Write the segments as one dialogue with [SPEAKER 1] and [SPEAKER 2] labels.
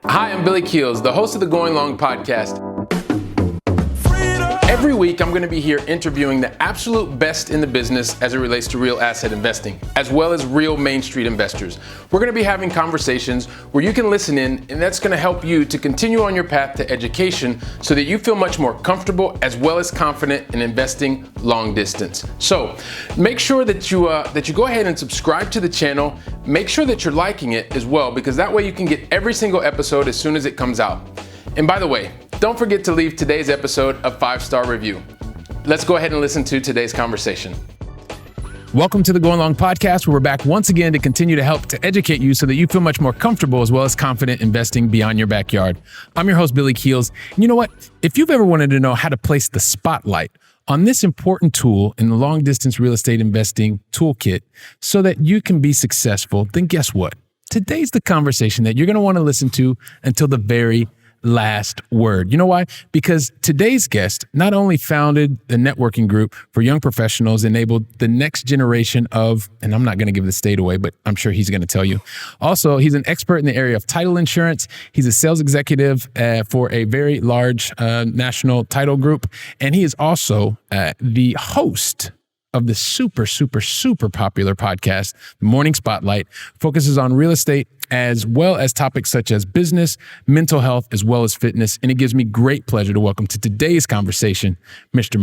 [SPEAKER 1] Hi, I'm Billy Keels, the host of the Going Long podcast. Every week, I'm going to be here interviewing the absolute best in the business as it relates to real asset investing, as well as real Main Street investors. We're going to be having conversations where you can listen in, and that's going to help you to continue on your path to education so that you feel much more comfortable as well as confident in investing long distance. So make sure that you go ahead and subscribe to the channel. Make sure that you're liking it as well, because that way you can get every single episode as soon as it comes out. And by the way, don't forget to leave today's episode a 5-star review. Let's go ahead and listen to today's conversation. Welcome to the Going Long podcast, where we're back once again to continue to help to educate you so that you feel much more comfortable as well as confident investing beyond your backyard. I'm your host, Billy Keels. And you know what? If you've ever wanted to know how to place the spotlight on this important tool in the long distance real estate investing toolkit so that you can be successful, then guess what? Today's the conversation that you're going to want to listen to until the very last word. You know why? Because today's guest not only founded the networking group for young professionals, enabled the next generation of, and I'm not going to give the state away, but I'm sure he's going to tell you. Also, he's an expert in the area of title insurance. He's a sales executive for a very large national title group. And he is also the host of the super popular podcast, The Morning Spotlight, focuses on real estate as well as topics such as business, mental health, as well as fitness. And it gives me great pleasure to welcome to today's conversation, Mr.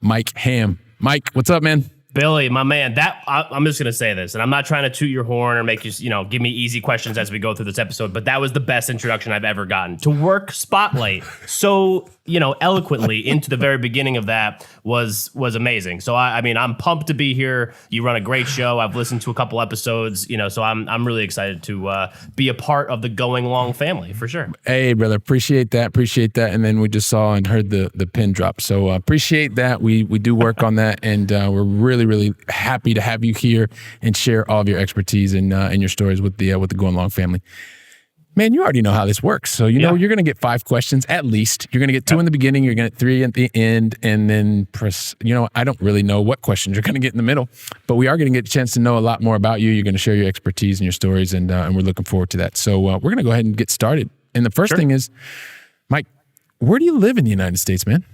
[SPEAKER 1] Mike Ham. Mike, what's up, man?
[SPEAKER 2] Billy, my man, I'm just going to say this, and I'm not trying to toot your horn or make you, give me easy questions as we go through this episode, but that was the best introduction I've ever gotten. To work Spotlight so, eloquently into the very beginning of that was amazing. So, I'm pumped to be here. You run a great show. I've listened to a couple episodes, so I'm really excited to be a part of the Going Long family, for sure.
[SPEAKER 1] Hey, brother, appreciate that. And then we just saw and heard the pin drop. So appreciate that. We do work on that, and we're really happy to have you here and share all of your expertise and your stories with the Going Long family. Man, you already know how this works. So know you're going to get 5 questions at least. You're going to get 2 in the beginning. You're going to get 3 at the end, and then press. I don't really know what questions you're going to get in the middle, but we are going to get a chance to know a lot more about you. You're going to share your expertise and your stories, and we're looking forward to that. So we're going to go ahead and get started. And the first thing is, Mike, where do you live in the United States, man?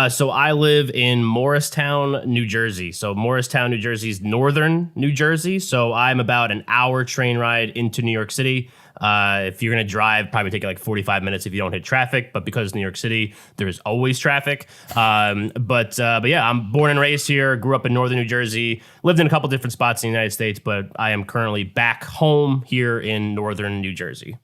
[SPEAKER 2] So I live in Morristown, New Jersey. So Morristown, New Jersey is northern New Jersey. So I'm about an hour train ride into New York City. If you're going to drive, probably take like 45 minutes if you don't hit traffic. But because New York City, there's always traffic. But yeah, I'm born and raised here, grew up in northern New Jersey, lived in a couple different spots in the United States, but I am currently back home here in northern New Jersey.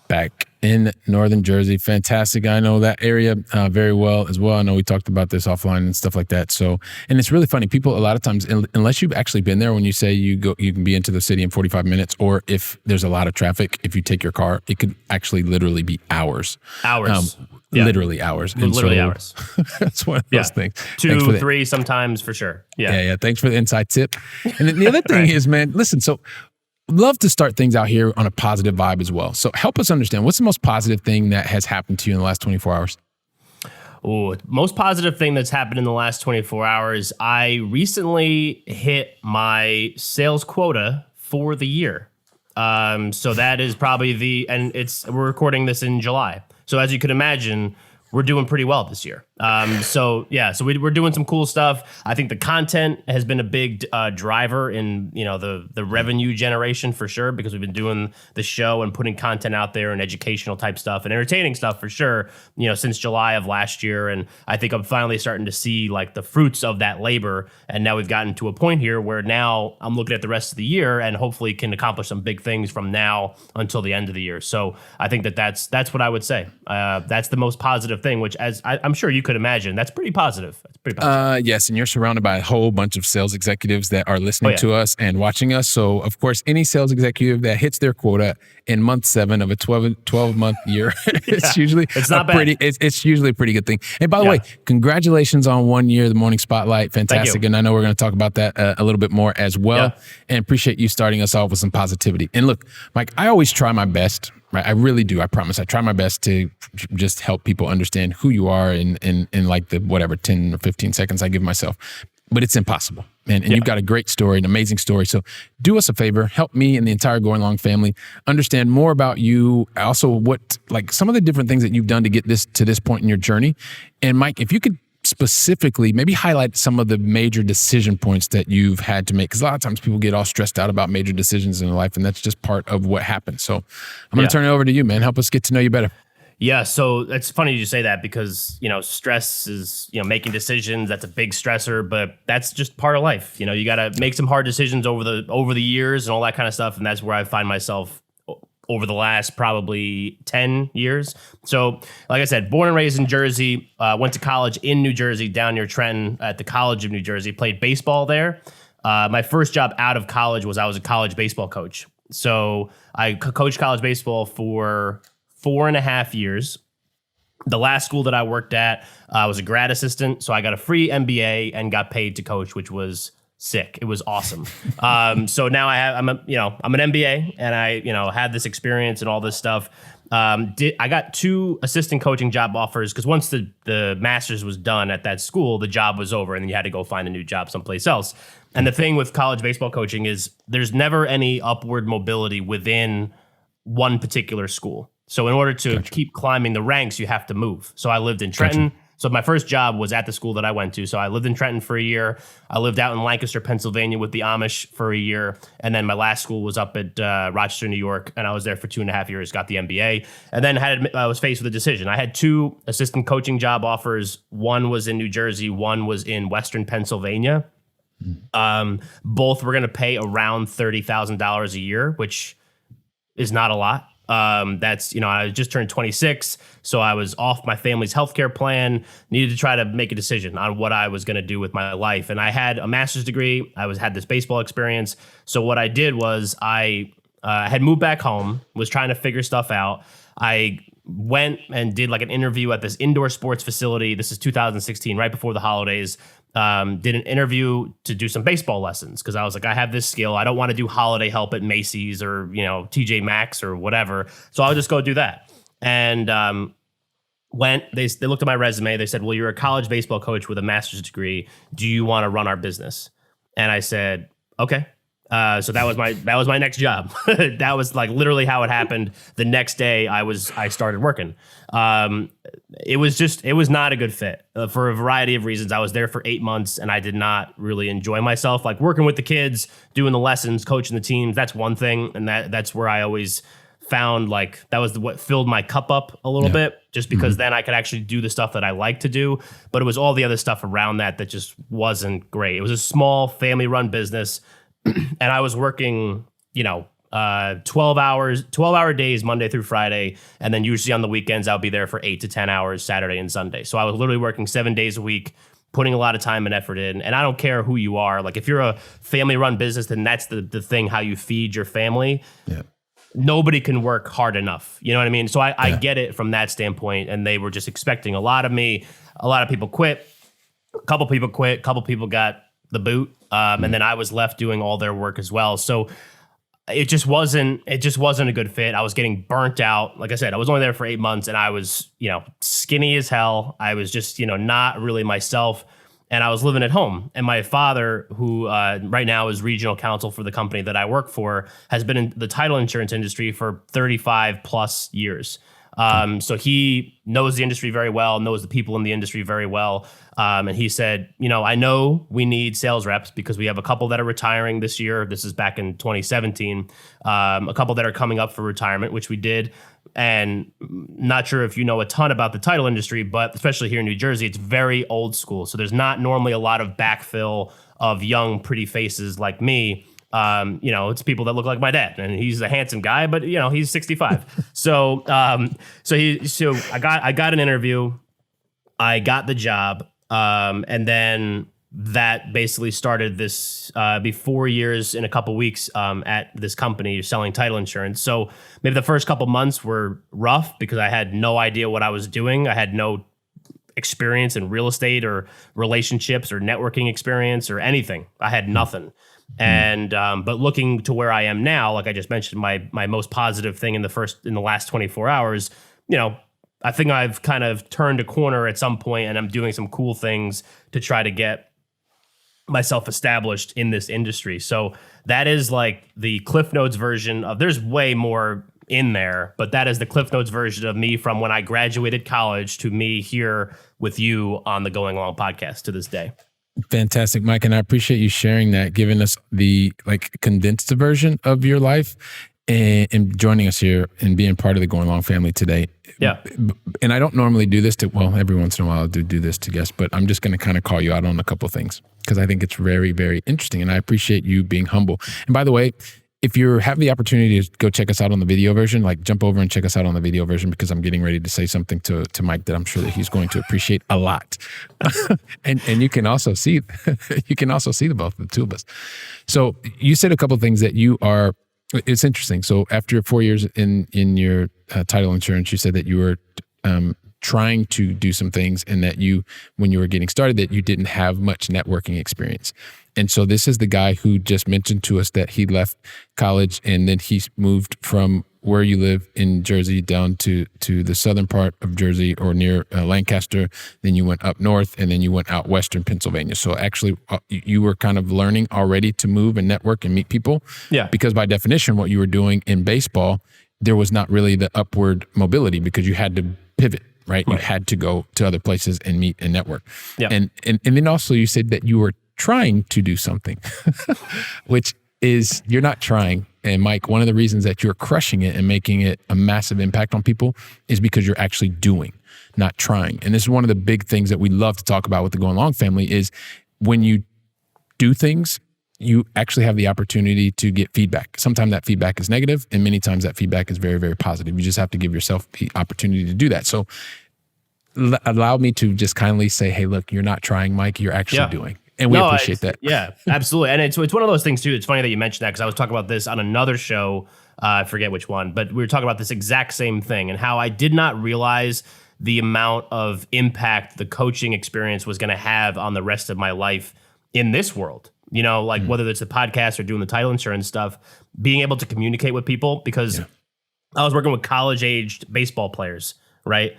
[SPEAKER 1] Back in northern Jersey. Fantastic. I know that area very well as well. I know we talked about this offline and stuff like that. So, and it's really funny. People, a lot of times, unless you've actually been there, when you say you can be into the city in 45 minutes, or if there's a lot of traffic, if you take your car, it could actually literally be hours. Literally hours.
[SPEAKER 2] Literally hours.
[SPEAKER 1] That's one of those things.
[SPEAKER 2] 2, 3 sometimes for sure.
[SPEAKER 1] Yeah. Thanks for the inside tip. And then the other thing is, man, listen, so love to start things out here on a positive vibe as well. So help us understand, what's the most positive thing that has happened to you in the last 24 hours?
[SPEAKER 2] Oh, most positive thing that's happened in the last 24 hours. I recently hit my sales quota for the year. So that is probably we're recording this in July. So as you can imagine, we're doing pretty well this year. So we're doing some cool stuff. I think the content has been a big driver in the revenue generation for sure, because we've been doing the show and putting content out there and educational type stuff and entertaining stuff for sure, since July of last year. And I think I'm finally starting to see like the fruits of that labor. And now we've gotten to a point here where now I'm looking at the rest of the year and hopefully can accomplish some big things from now until the end of the year. So I think that's what I would say. That's the most positive thing, which, as I'm sure you could imagine, that's pretty positive.
[SPEAKER 1] Yes, and you're surrounded by a whole bunch of sales executives that are listening to us and watching us. So, of course, any sales executive that hits their quota in month 7 of a 12-month year, it's usually it's usually a pretty good thing. And by the way, congratulations on 1 year, the Morning Spotlight. Fantastic. And I know we're going to talk about that a little bit more as well. Yeah. And appreciate you starting us off with some positivity. And look, Mike, I always try my best. Right, I really do. I promise. I try my best to just help people understand who you are in like the 10 or 15 seconds I give myself. But it's impossible. And you've got a great story, an amazing story. So do us a favor, help me and the entire Going Long family understand more about you. Also, what, like, some of the different things that you've done to get this to this point in your journey. And Mike, if you could specifically maybe highlight some of the major decision points that you've had to make, because a lot of times people get all stressed out about major decisions in their life, and that's just part of what happens. So I'm going to turn it over to you, man. Help us get to know you better.
[SPEAKER 2] Yeah, so it's funny you say that because, stress is, making decisions. That's a big stressor, but that's just part of life. You got to make some hard decisions over the years and all that kind of stuff. And that's where I find myself over the last probably 10 years. So like I said, born and raised in Jersey, went to college in New Jersey, down near Trenton at the College of New Jersey, played baseball there. My first job out of college was I was a college baseball coach. So I coached college baseball for 4.5 years. The last school that I worked at, I was a grad assistant, so I got a free MBA and got paid to coach, which was sick. It was awesome. So now I'm an MBA, and I had this experience and all this stuff. I got 2 assistant coaching job offers because once the master's was done at that school, the job was over, and then you had to go find a new job someplace else. And the thing with college baseball coaching is there's never any upward mobility within one particular school. So in order to keep climbing the ranks, you have to move. So I lived in Trenton. So my first job was at the school that I went to. So I lived in Trenton for a year. I lived out in Lancaster, Pennsylvania with the Amish for a year. And then my last school was up at Rochester, New York. And I was there for 2.5 years, got the MBA. And then I was faced with a decision. I had 2 assistant coaching job offers. One was in New Jersey. One was in Western Pennsylvania. Both were going to pay around $30,000 a year, which is not a lot. That's, I just turned 26, so I was off my family's healthcare plan, needed to try to make a decision on what I was going to do with my life. And I had a master's degree. I had this baseball experience. So what I did was I had moved back home, was trying to figure stuff out. I went and did like an interview at this indoor sports facility. This is 2016, right before the holidays. Did an interview to do some baseball lessons because I was like, I have this skill. I don't want to do holiday help at Macy's or, TJ Maxx or whatever. So I'll just go do that. And they looked at my resume. They said, well, you're a college baseball coach with a master's degree. Do you want to run our business? And I said, okay. So that was my next job. That was like literally how it happened. The next day I started working. It was not a good fit for a variety of reasons. I was there for 8 months and I did not really enjoy myself. Like working with the kids, doing the lessons, coaching the teams. That's one thing. And that's where I always found like that was what filled my cup up a little bit, just because then I could actually do the stuff that I like to do. But it was all the other stuff around that just wasn't great. It was a small family run business. And I was working, 12-hour days, Monday through Friday. And then usually on the weekends, I'll be there for 8 to 10 hours, Saturday and Sunday. So I was literally working 7 days a week, putting a lot of time and effort in. And I don't care who you are. Like if you're a family run business, then that's the thing, how you feed your family. Yeah. Nobody can work hard enough. You know what I mean? So I get it from that standpoint. And they were just expecting a lot of me. A lot of people quit. A couple people quit. A couple people got the boot. And then I was left doing all their work as well. So it just wasn't a good fit. I was getting burnt out. Like I said, I was only there for 8 months and I was, skinny as hell. I was just, not really myself. And I was living at home. And my father, who right now is regional counsel for the company that I work for, has been in the title insurance industry for 35 plus years. So he knows the industry very well, knows the people in the industry very well. And he said, I know we need sales reps because we have a couple that are retiring this year. This is back in 2017. A couple that are coming up for retirement, which we did. And not sure if you know a ton about the title industry, but especially here in New Jersey, it's very old school. So there's not normally a lot of backfill of young, pretty faces like me. It's people that look like my dad, and he's a handsome guy, but he's 65. So I got an interview, I got the job, and then that basically started this, be 4 years in a couple weeks, at this company selling title insurance. So maybe the first couple months were rough because I had no idea what I was doing. I had no experience in real estate or relationships or networking experience or anything. I had nothing. And but looking to where I am now, like I just mentioned, my most positive thing in the last 24 hours, I think I've kind of turned a corner at some point and I'm doing some cool things to try to get myself established in this industry. So that is like the Cliff Notes version of, there's way more in there, but that is the Cliff Notes version of me from when I graduated college to me here with you on the Going Along podcast to this day.
[SPEAKER 3] Fantastic, Mike. And I appreciate you sharing that, giving us the condensed version of your life and joining us here and being part of the Going Along family today.
[SPEAKER 2] Yeah.
[SPEAKER 3] And I don't normally do this every once in a while I'll do this to guests, but I'm just going to kind of call you out on a couple of things because I think it's very, very interesting. And I appreciate you being humble. And by the way, if you have the opportunity to go check us out on the video version, jump over and check us out on the video version, because I'm getting ready to say something to Mike that I'm sure that he's going to appreciate a lot. and you can also see the two of us. So you said a couple of things that it's interesting. So after 4 years in your title insurance, you said that you were trying to do some things, and that when you were getting started, that you didn't have much networking experience. And so this is the guy who just mentioned to us that he left college and then he moved from where you live in Jersey down to the southern part of Jersey or near Lancaster. Then you went up north, and then you went out western Pennsylvania. So actually you were kind of learning already to move and network and meet people.
[SPEAKER 2] Yeah.
[SPEAKER 3] Because by definition, what you were doing in baseball, there was not really the upward mobility because you had to pivot. Right? You had to go to other places and meet and network.
[SPEAKER 2] Yeah.
[SPEAKER 3] And then also you said that you were trying to do something, which is you're not trying. And Mike, one of the reasons that you're crushing it and making it a massive impact on people is because you're actually doing, not trying. And this is one of the big things that we love to talk about with the Going Along family is when you do things, you actually have the opportunity to get feedback. Sometimes that feedback is negative, and many times that feedback is very, very positive. You just have to give yourself the opportunity to do that. So allow me to just kindly say, hey, look, you're not trying, Mike, you're actually doing. And we appreciate that.
[SPEAKER 2] Yeah, absolutely. And it's one of those things too. It's funny that you mentioned that because I was talking about this on another show. I forget which one, but we were talking about this exact same thing and how I did not realize the amount of impact the coaching experience was going to have on the rest of my life in this world. You know, whether it's the podcast or doing the title insurance stuff, being able to communicate with people, because I was working with college-aged baseball players, right?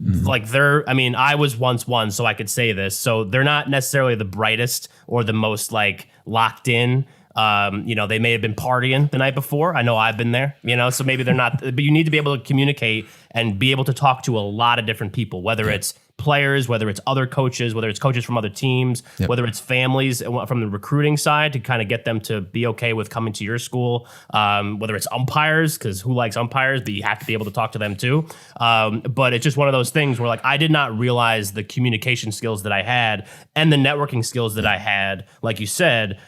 [SPEAKER 2] Mm-hmm. I was once one, so I could say this. So they're not necessarily the brightest or the most locked in. They may have been partying the night before. I know I've been there, so maybe they're not, but you need to be able to communicate and be able to talk to a lot of different people, whether it's players, whether it's other coaches, whether it's coaches from other teams, whether it's families from the recruiting side to kind of get them to be okay with coming to your school, whether it's umpires, because who likes umpires, but you have to be able to talk to them too. But it's just one of those things where I did not realize the communication skills that I had and the networking skills that I had, like you said,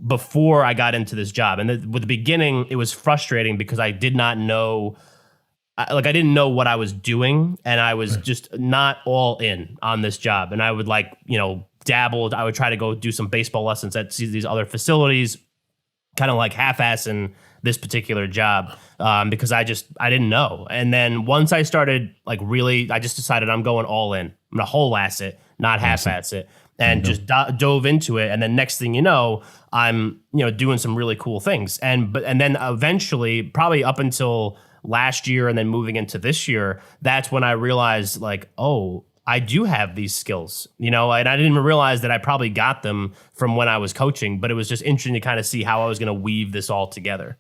[SPEAKER 2] before I got into this job. And with the beginning, it was frustrating because I did not know, I didn't know what I was doing, and I was just not all in on this job. And I would dabbled. I would try to go do some baseball lessons at these other facilities, kind of half-assing this particular job because I didn't know. And then once I started I just decided I'm going all in. I'm gonna whole ass it, not half-ass it. And just dove into it, and then next thing you know, I'm doing some really cool things, and then eventually, probably up until last year, and then moving into this year, that's when I realized I do have these skills, and I didn't even realize that I probably got them from when I was coaching, but it was just interesting to kind of see how I was going to weave this all together.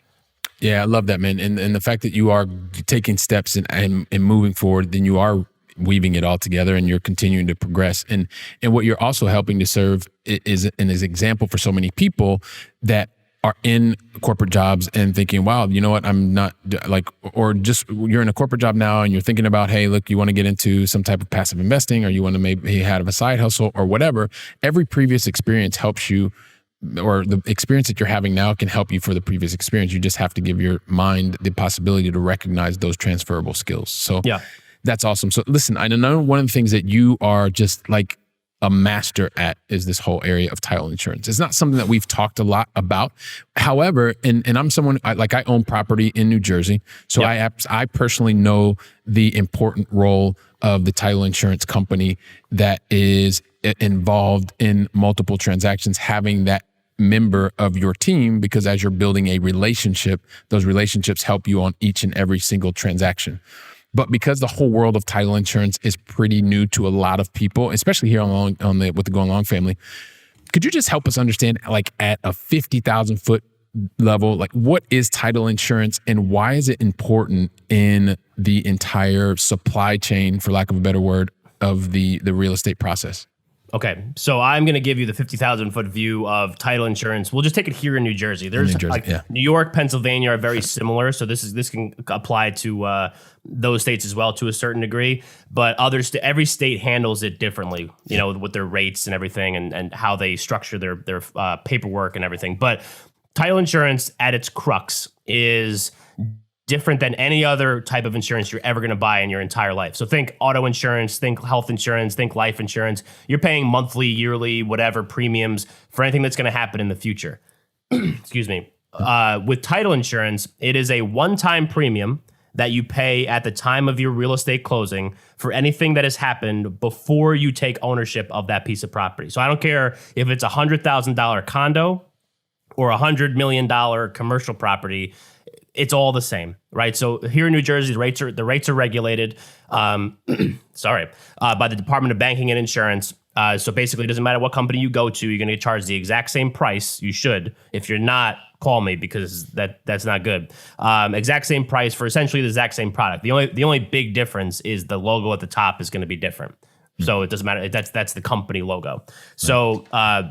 [SPEAKER 3] Yeah, I love that, man, and the fact that you are taking steps and moving forward, then you are weaving it all together and you're continuing to progress. And what you're also helping to serve is an example for so many people that are in corporate jobs and thinking, wow, you know what, I'm not or just you're in a corporate job now and you're thinking about, hey, look, you want to get into some type of passive investing, or you want to maybe have a side hustle or whatever. Every previous experience helps you, or the experience that you're having now can help you for the previous experience. You just have to give your mind the possibility to recognize those transferable skills. So that's awesome. So listen, I know one of the things that you are just a master at is this whole area of title insurance. It's not something that we've talked a lot about. However, and I'm someone, I own property in New Jersey. So I personally know the important role of the title insurance company that is involved in multiple transactions, having that member of your team, because as you're building a relationship, those relationships help you on each and every single transaction. But because the whole world of title insurance is pretty new to a lot of people, especially here with the Going Along family, could you just help us understand, like at a 50,000 foot level, like what is title insurance and why is it important in the entire supply chain, for lack of a better word, of the real estate process?
[SPEAKER 2] Okay, so I'm going to give you the 50,000 foot view of title insurance. We'll just take it here in New Jersey. There's New York, Pennsylvania are very similar, so this can apply to those states as well to a certain degree. But every state handles it differently, you know, with their rates and everything, and how they structure their paperwork and everything. But title insurance at its crux is different than any other type of insurance you're ever going to buy in your entire life. So think auto insurance, think health insurance, think life insurance. You're paying monthly, yearly, whatever premiums for anything that's going to happen in the future. Excuse me. With title insurance, it is a one-time premium that you pay at the time of your real estate closing for anything that has happened before you take ownership of that piece of property. So I don't care if it's a $100,000 condo or a $100 million commercial property. It's all the same, right? So here in New Jersey, the rates are regulated, by the Department of Banking and Insurance. So basically, it doesn't matter what company you go to, you're going to get charged the exact same price. You should. If you're not, call me, because that's not good. Exact same price for essentially the exact same product. The only big difference is the logo at the top is going to be different. So it doesn't matter. That's the company logo. So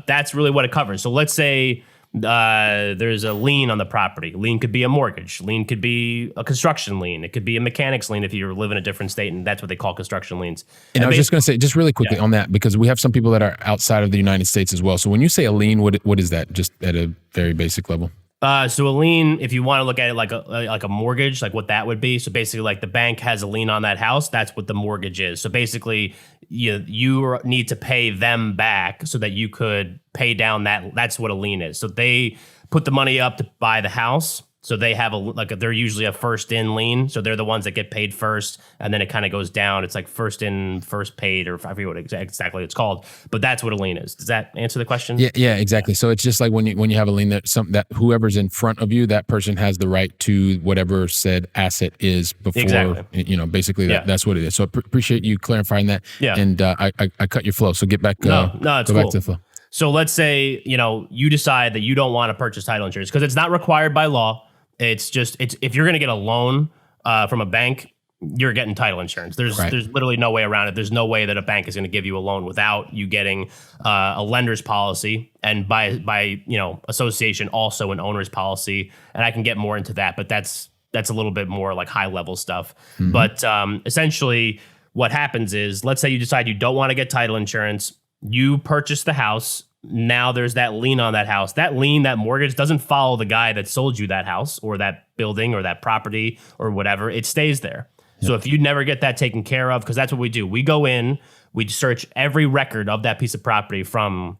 [SPEAKER 2] that's really what it covers. So let's say there's a lien on the property. Lien could be a mortgage. Lien could be a construction lien. It could be a mechanic's lien if you live in a different state, and that's what they call construction liens.
[SPEAKER 3] And I was just going to say, just really quickly on that, because we have some people that are outside of the United States as well. So when you say a lien, what is that? Just at a very basic level.
[SPEAKER 2] So a lien, if you want to look at it like a mortgage, like what that would be. So basically, like the bank has a lien on that house. That's what the mortgage is. So basically, you need to pay them back so that you could pay down that. That's what a lien is. So they put the money up to buy the house. So they have they're usually a first in lien. So they're the ones that get paid first, and then it kind of goes down. It's like first in, first paid, or I forget what exactly it's called. But that's what a lien is. Does that answer the question?
[SPEAKER 3] Yeah, exactly. So it's just like when you have a lien, that whoever's in front of you, that person has the right to whatever said asset is before. Exactly. Basically that's what it is. So appreciate you clarifying that. Yeah. And I cut your flow. So get back.
[SPEAKER 2] It's
[SPEAKER 3] go
[SPEAKER 2] cool.
[SPEAKER 3] Back to the flow.
[SPEAKER 2] So let's say you decide that you don't want to purchase title insurance because it's not required by law. It's if you're going to get a loan from a bank, you're getting title insurance. There's literally no way around it. There's no way that a bank is going to give you a loan without you getting a lender's policy, and by association also an owner's policy. And I can get more into that, but that's a little bit more like high level stuff. Mm-hmm. But essentially, what happens is, let's say you decide you don't want to get title insurance. You purchase the house. Now there's that lien on that house. That lien, that mortgage doesn't follow the guy that sold you that house or that building or that property or whatever. It stays there. Yep. So if you never get that taken care of, because that's what we do. We go in, we search every record of that piece of property from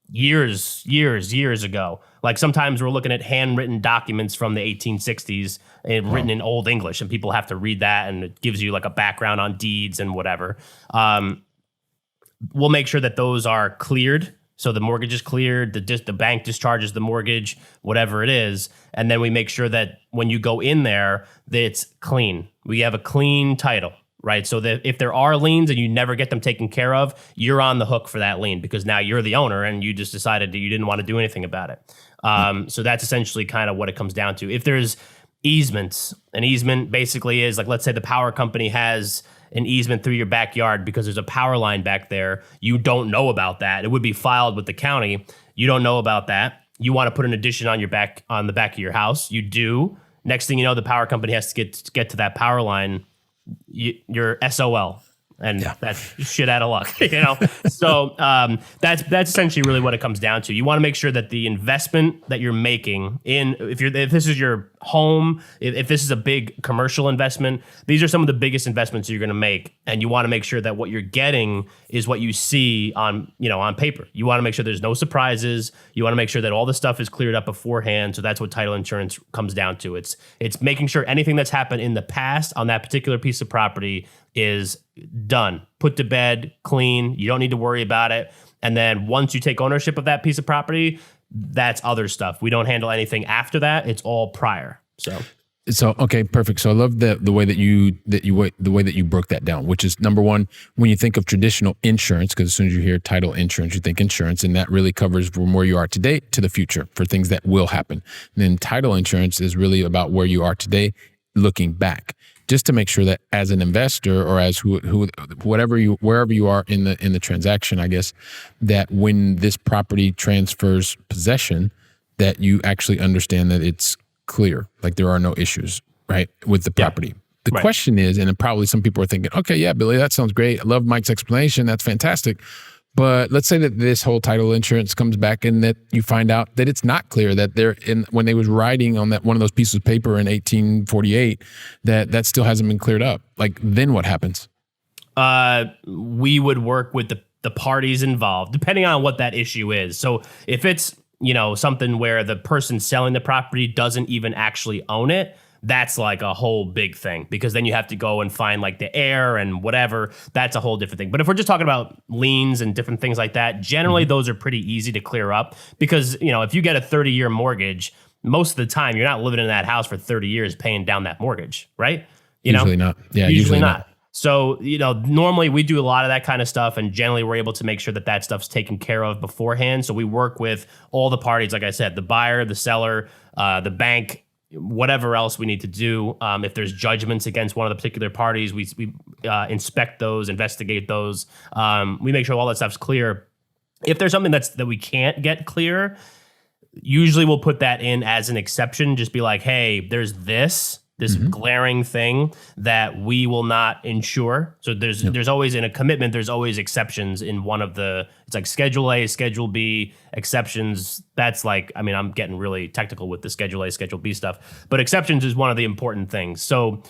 [SPEAKER 2] years ago. Like sometimes we're looking at handwritten documents from the 1860s and written in Old English, and people have to read that, and it gives you like a background on deeds and whatever. We'll make sure that those are cleared. So the mortgage is cleared, the bank discharges the mortgage, whatever it is. And then we make sure that when you go in there, that it's clean. We have a clean title, right? So that if there are liens and you never get them taken care of, you're on the hook for that lien because now you're the owner and you just decided that you didn't want to do anything about it. So that's essentially kind of what it comes down to. If there's easements, an easement basically is like, let's say the power company has an easement through your backyard because there's a power line back there. You don't know about that. It would be filed with the county. You don't know about that. You want to put an addition on the back of your house. You do. Next thing you know, the power company has to get to that power line. You're SOL. And that's shit out of luck, So that's essentially really what it comes down to. You want to make sure that the investment that you're making if this is your home, if this is a big commercial investment, these are some of the biggest investments you're going to make, and you want to make sure that what you're getting is what you see on paper. You want to make sure there's no surprises. You want to make sure that all the stuff is cleared up beforehand. So that's what title insurance comes down to. It's making sure anything that's happened in the past on that particular piece of property is done, put to bed, clean. You don't need to worry about it. And then once you take ownership of that piece of property, that's other stuff. We don't handle anything after that. It's all prior.
[SPEAKER 3] So, okay, perfect. So I love the way that you broke that down, which is number one, when you think of traditional insurance, because as soon as you hear title insurance, you think insurance, and that really covers from where you are today to the future for things that will happen. And then title insurance is really about where you are today, looking back, just to make sure that as an investor or as wherever you are in the transaction, I guess, that when this property transfers possession, that you actually understand that it's clear, like there are no issues, right, with the property. The question is, and probably some people are thinking, okay, yeah, Billy, that sounds great. I love Mike's explanation. That's fantastic. But let's say that this whole title insurance comes back and that you find out that it's not clear that when they was writing on that one of those pieces of paper in 1848, that still hasn't been cleared up. Like, then what happens?
[SPEAKER 2] We would work with the parties involved, depending on what that issue is. So if it's, something where the person selling the property doesn't even actually own it, that's like a whole big thing, because then you have to go and find like the heir and whatever. That's a whole different thing. But if we're just talking about liens and different things like that, generally those are pretty easy to clear up, because, if you get a 30-year mortgage, most of the time you're not living in that house for 30 years paying down that mortgage, right?
[SPEAKER 3] Usually not. Yeah,
[SPEAKER 2] usually not. So, normally we do a lot of that kind of stuff, and generally we're able to make sure that stuff's taken care of beforehand. So we work with all the parties, like I said, the buyer, the seller, the bank, whatever else we need to do. If there's judgments against one of the particular parties, we inspect those, investigate those. We make sure all that stuff's clear. If there's something that we can't get clear, usually we'll put that in as an exception. Just be like, hey, there's this glaring thing that we will not insure. So there's always, in a commitment, there's always exceptions in one of it's like Schedule A, Schedule B, exceptions. That's like, I'm getting really technical with the Schedule A, Schedule B stuff, but exceptions is one of the important things. So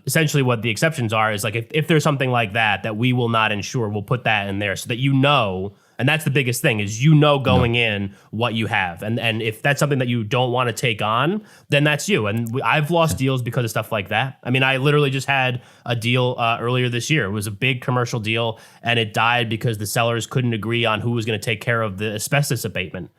[SPEAKER 2] essentially what the exceptions are is like, if there's something like that we will not insure, we'll put that in there so that and that's the biggest thing, is going in what you have. And if that's something that you don't want to take on, then that's you. And I've lost deals because of stuff like that. I literally just had a deal earlier this year. It was a big commercial deal, and it died because the sellers couldn't agree on who was going to take care of the asbestos abatement.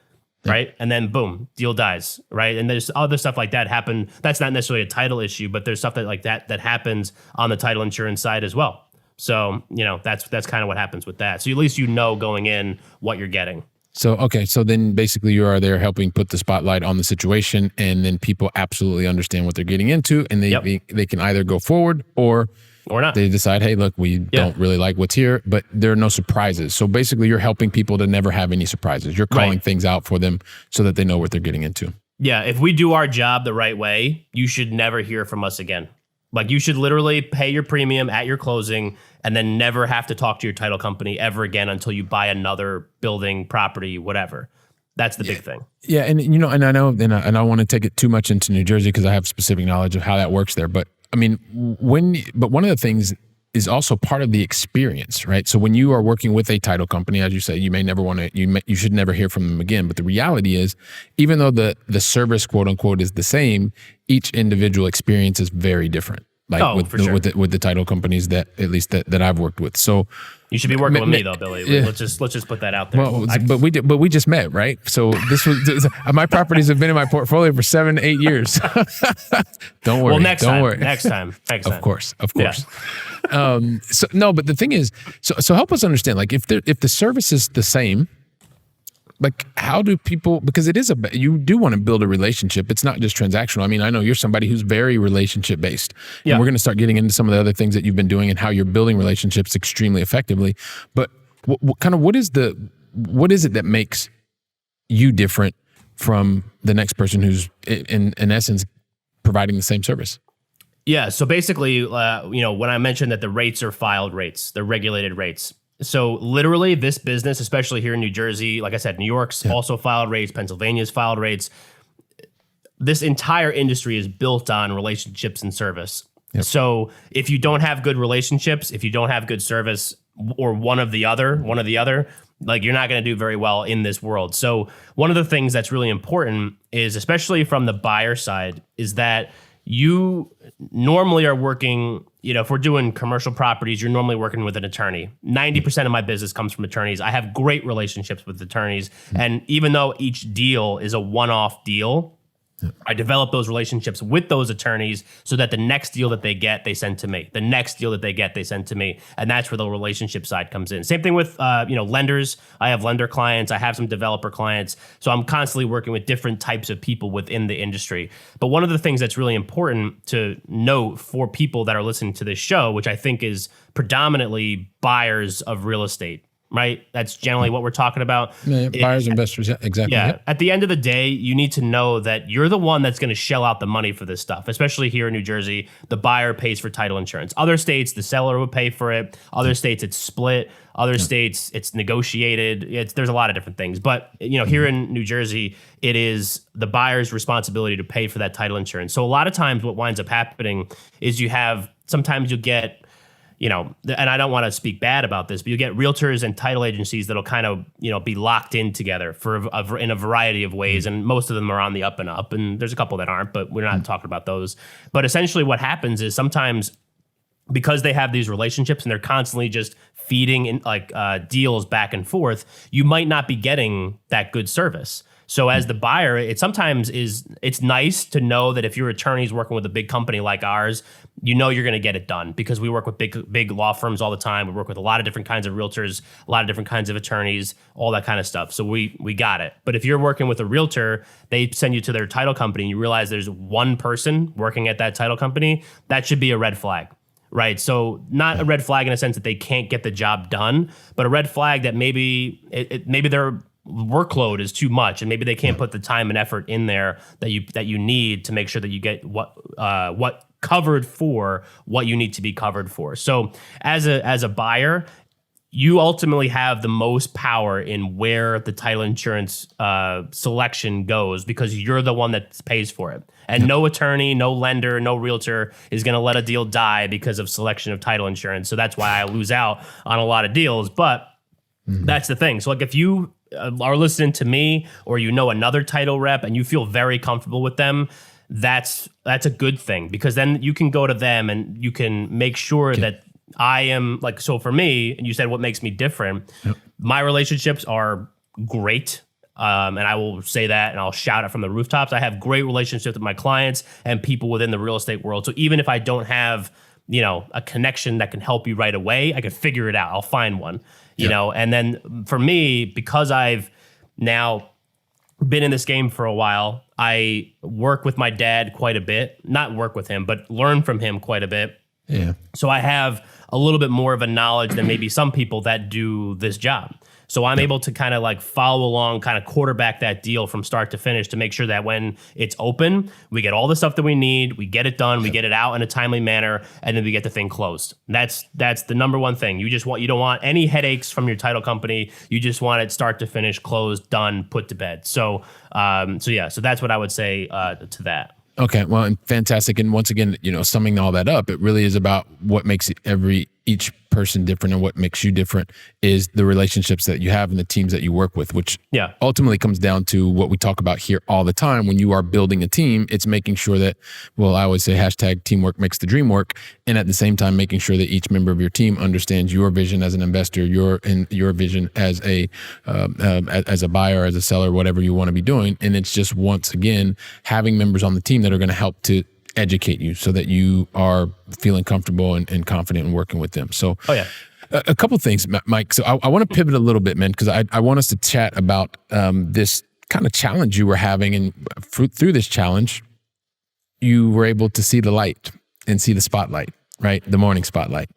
[SPEAKER 2] Right. And then boom, deal dies. Right. And there's other stuff like that happen. That's not necessarily a title issue, but there's stuff that happens on the title insurance side as well. So, that's kind of what happens with that. So at least going in what you're getting.
[SPEAKER 3] So, okay. So then basically you are there helping put the spotlight on the situation, and then people absolutely understand what they're getting into, and they can either go forward or not. They decide, hey, look, we don't really like what's here, but there are no surprises. So basically you're helping people to never have any surprises. You're calling things out for them so that they know what they're getting into. Yeah.
[SPEAKER 2] If we do our job the right way, you should never hear from us again. Like, you should literally pay your premium at your closing and then never have to talk to your title company ever again until you buy another building, property, whatever. That's the big thing.
[SPEAKER 3] Yeah. And, and I know, and I don't want to take it too much into New Jersey because I have specific knowledge of how that works there. But but one of the things is also part of the experience, right? So when you are working with a title company, as you say, you may never want to, you should never hear from them again. But the reality is, even though the service, quote unquote, is the same, each individual experience is very different. Like with the title companies that I've worked with. So
[SPEAKER 2] you should be working with me though, Billy. Yeah. Let's just put that out there.
[SPEAKER 3] Well, but we just met, right? So my properties have been in my portfolio for 7-8 years. Don't worry.
[SPEAKER 2] Well, next time.
[SPEAKER 3] Of course. Yeah. So no, but the thing is, so help us understand, like, if the service is the same, like, how do people, because you do want to build a relationship. It's not just transactional. I know you're somebody who's very relationship based. And we're going to start getting into some of the other things that you've been doing and how you're building relationships extremely effectively. But what is it that makes you different from the next person who's in essence providing the same service?
[SPEAKER 2] Yeah. So basically, when I mentioned that the rates are filed rates, they're regulated rates. So literally this business, especially here in New Jersey, like I said, New York's also filed rates, Pennsylvania's filed rates. This entire industry is built on relationships and service. Yep. So if you don't have good relationships, if you don't have good service, or one of the other, like, you're not going to do very well in this world. So one of the things that's really important is, especially from the buyer side, is that you normally are working, if we're doing commercial properties, you're normally working with an attorney. 90% of my business comes from attorneys. I have great relationships with attorneys. And even though each deal is a one-off deal, I develop those relationships with those attorneys so that the next deal that they get, they send to me. The next deal that they get, they send to me. And that's where the relationship side comes in. Same thing with, lenders. I have lender clients. I have some developer clients. So I'm constantly working with different types of people within the industry. But one of the things that's really important to note for people that are listening to this show, which I think is predominantly buyers of real estate, right? That's generally what we're talking about.
[SPEAKER 3] Yeah, buyers, investors, yeah, exactly.
[SPEAKER 2] Yeah.
[SPEAKER 3] Yep.
[SPEAKER 2] At the end of the day, you need to know that you're the one that's going to shell out the money for this stuff, especially here in New Jersey. The buyer pays for title insurance. Other states, the seller will pay for it. Other states, it's split. Other states, it's negotiated. There's a lot of different things. But, here in New Jersey, it is the buyer's responsibility to pay for that title insurance. So a lot of times what winds up happening is sometimes you'll get, and I don't want to speak bad about this, but you get realtors and title agencies that'll kind of, be locked in together in a variety of ways. And most of them are on the up and up. And there's a couple that aren't, but we're not talking about those. But essentially what happens is sometimes because they have these relationships and they're constantly just feeding in deals back and forth, you might not be getting that good service. So as the buyer, it's nice to know that if your attorney's working with a big company like ours, you're going to get it done because we work with big law firms all the time. We work with a lot of different kinds of realtors, a lot of different kinds of attorneys, all that kind of stuff. So we got it. But if you're working with a realtor, they send you to their title company and you realize there's one person working at that title company, that should be a red flag. Right. So not a red flag in a sense that they can't get the job done, but a red flag that maybe their workload is too much and maybe they can't put the time and effort in there that you need to make sure that you get what covered for what you need to be covered for. So as a buyer, you ultimately have the most power in where the title insurance selection goes because you're the one that pays for it. And no attorney, no lender, no realtor is going to let a deal die because of selection of title insurance. So that's why I lose out on a lot of deals. But that's the thing. So if you are listening to me or another title rep and you feel very comfortable with them, that's a good thing because then you can go to them and you can make sure that I am so for me, and you said what makes me different, my relationships are great. And I will say that and I'll shout it from the rooftops. I have great relationships with my clients and people within the real estate world. So even if I don't have, a connection that can help you right away, I can figure it out. I'll find one, and then for me, because I've now been in this game for a while, I work with my dad quite a bit, not work with him, but learn from him quite a bit.
[SPEAKER 3] Yeah.
[SPEAKER 2] So I have a little bit more of a knowledge than maybe some people that do this job. So I'm able to kind of follow along, kind of quarterback that deal from start to finish to make sure that when it's open, we get all the stuff that we need, we get it done, we get it out in a timely manner, and then we get the thing closed. That's the number one thing. You don't want any headaches from your title company. You just want it start to finish, closed, done, put to bed. So that's what I would say to that.
[SPEAKER 3] Okay, well, and fantastic. And once again, summing all that up, it really is about what makes each person different and what makes you different is the relationships that you have and the teams that you work with, which ultimately comes down to what we talk about here all the time. When you are building a team, it's making sure that, I always say #teamwork makes the dream work. And at the same time, making sure that each member of your team understands your vision as an investor, your vision as a buyer, as a seller, whatever you want to be doing. And it's just, once again, having members on the team that are going to help to educate you so that you are feeling comfortable and confident in working with them. So a couple of things, Mike. So I want to pivot a little bit, man, because I want us to chat about this kind of challenge you were having. And through this challenge, you were able to see the light and see the spotlight, right? The morning spotlight.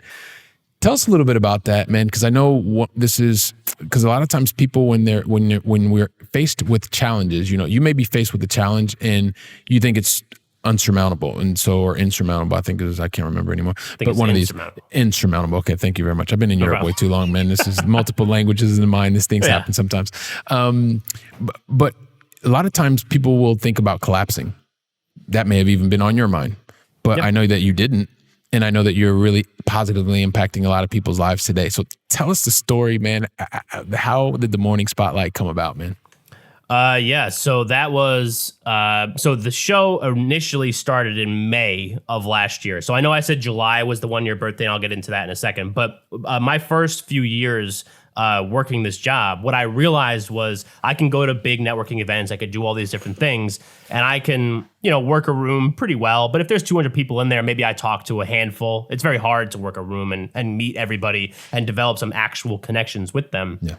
[SPEAKER 3] Tell us a little bit about that, man, because I know this is, because a lot of times people, when we're faced with challenges, you may be faced with a challenge and you think it's unsurmountable, or insurmountable, I think it is. I can't remember anymore. But one of these insurmountable. Okay, thank you very much. I've been in Europe way too long, man. This is multiple languages in the mind. These things happen sometimes. But a lot of times people will think about collapsing. That may have even been on your mind, but I know that you didn't. And I know that you're really positively impacting a lot of people's lives today. So tell us the story, man. How did the morning spotlight come about, man?
[SPEAKER 2] So that was, so the show initially started in May of last year. So I know I said July was the 1 year birthday, and I'll get into that in a second. But my first few years working this job, what I realized was I can go to big networking events, I could do all these different things, and I can, work a room pretty well. But if there's 200 people in there, maybe I talk to a handful. It's very hard to work a room and meet everybody and develop some actual connections with them.
[SPEAKER 3] Yeah.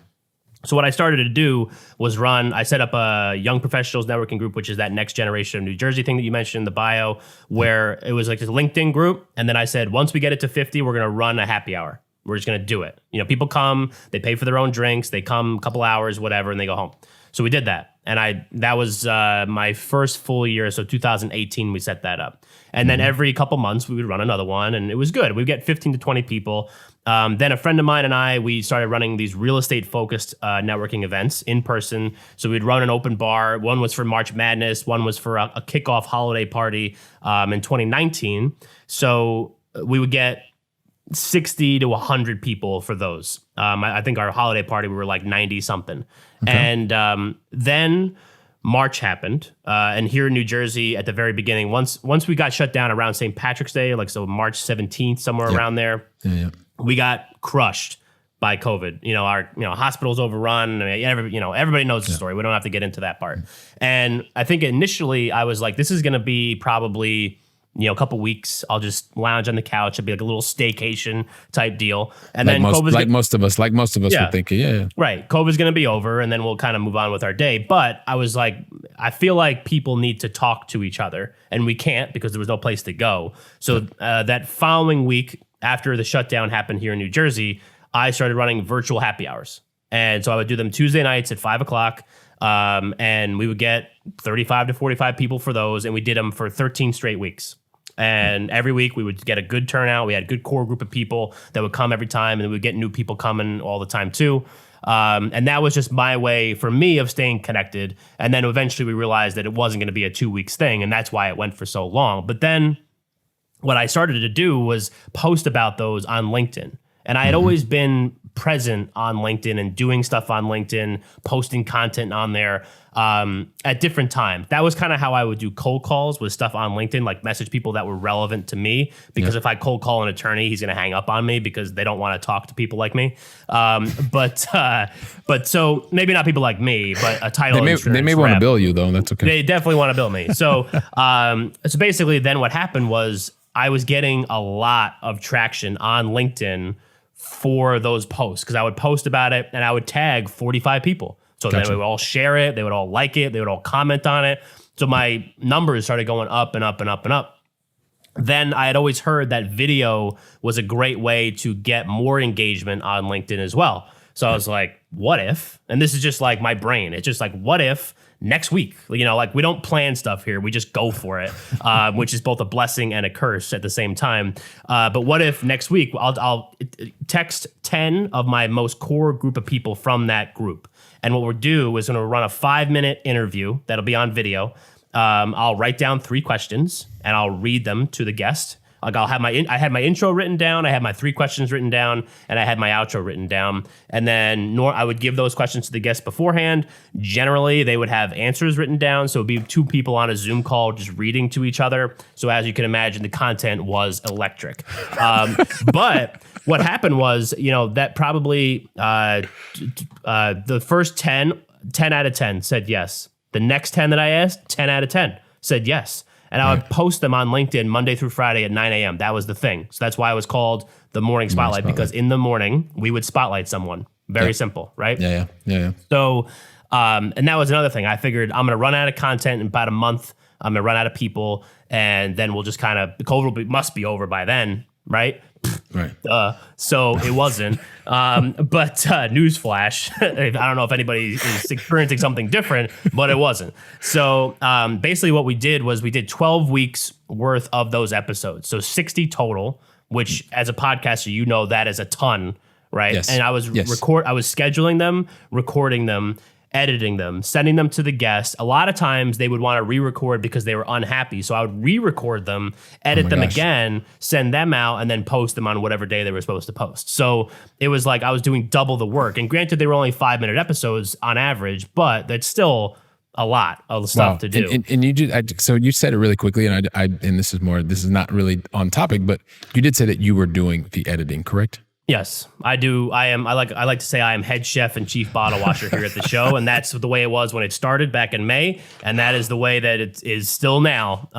[SPEAKER 2] So what I started to do was I set up a young professionals networking group, which is that next generation of New Jersey thing that you mentioned in the bio, where it was like this LinkedIn group. And then I said, once we get it to 50, we're going to run a happy hour. We're just going to do it. People come, they pay for their own drinks, they come a couple hours, whatever, and they go home. So we did that. And that was my first full year. So 2018, we set that up. And then every couple months we would run another one, and it was good. We'd get 15 to 20 people. Then a friend of mine and we started running these real estate focused networking events in person. So we'd run an open bar. One was for March Madness. One was for a kickoff holiday party in 2019. So we would get 60 to 100 people for those. I think our holiday party, we were like 90 something. Okay. And then March happened. And here in New Jersey at the very beginning, once we got shut down around St. Patrick's Day, so March 17th, somewhere around there, we got crushed by COVID. Our hospitals overrun. Everybody knows the story. We don't have to get into that part. And I think initially I was like, this is going to be probably a couple weeks. I'll just lounge on the couch. It'd be like a little staycation type deal. And then
[SPEAKER 3] most of us were thinking,
[SPEAKER 2] right. COVID's going to be over, and then we'll kind of move on with our day. But I was like, I feel like people need to talk to each other, and we can't because there was no place to go. So that following week after the shutdown happened here in New Jersey, I started running virtual happy hours. And so I would do them Tuesday nights at 5:00. And we would get 35 to 45 people for those. And we did them for 13 straight weeks. And every week we would get a good turnout. We had a good core group of people that would come every time. And then we'd get new people coming all the time too. And that was just my way for me of staying connected. And then eventually we realized that it wasn't going to be a 2 weeks thing. And that's why it went for so long. But then what I started to do was post about those on LinkedIn. And I had always been present on LinkedIn and doing stuff on LinkedIn, posting content on there at different times. That was kind of how I would do cold calls with stuff on LinkedIn, like message people that were relevant to me. Because if I cold call an attorney, he's going to hang up on me because they don't want to talk to people like me. But so maybe not people like me, but a title insurance
[SPEAKER 3] they may want to bill you though. That's okay.
[SPEAKER 2] They definitely want to bill me. So so basically, then what happened was I was getting a lot of traction on LinkedIn for those posts because I would post about it and I would tag 45 people. So then they would all share it. They would all like it. They would all comment on it. So my numbers started going up and up and up and up. Then I had always heard that video was a great way to get more engagement on LinkedIn as well. So I was like, what if, and this is just like my brain. It's just like, what if next week, we don't plan stuff here. We just go for it, which is both a blessing and a curse at the same time. But what if next week I'll text 10 of my most core group of people from that group. And what we'll do is going to run a 5-minute interview that'll be on video. I'll write down 3 questions and I'll read them to the guest. Like I had my intro written down, I had my 3 questions written down, and I had my outro written down. And then I would give those questions to the guests beforehand. Generally, they would have answers written down. So it'd be 2 people on a Zoom call just reading to each other. So as you can imagine, the content was electric. But what happened was, that probably the first 10 out of 10 said yes. The next 10 that I asked, 10 out of 10 said yes. And I would post them on LinkedIn Monday through Friday at 9 a.m. That was the thing. So that's why it was called the Morning Spotlight, because in the morning, we would spotlight someone. Very simple, right?
[SPEAKER 3] Yeah.
[SPEAKER 2] So, and that was another thing. I figured I'm going to run out of content in about a month. I'm going to run out of people. And then we'll just the COVID must be over by then, right?
[SPEAKER 3] Right.
[SPEAKER 2] So it wasn't. But newsflash, I don't know if anybody is experiencing something different, but it wasn't. So basically what we did was we did 12 weeks worth of those episodes. So 60 total, which as a podcaster, that is a ton, right? Yes. And I was I was scheduling them, recording them, editing them, sending them to the guest. A lot of times they would want to re-record because they were unhappy. So I would re-record them, edit them again, send them out, and then post them on whatever day they were supposed to post. So it was like I was doing double the work. And granted, they were only 5-minute episodes on average, but that's still a lot of stuff to do.
[SPEAKER 3] And you did, so you said it really quickly, and and this is not really on topic, but you did say that you were doing the editing, correct?
[SPEAKER 2] Yes, I do. I like to say I am head chef and chief bottle washer here at the show, and that's the way it was when it started back in May, and that is the way that it is still now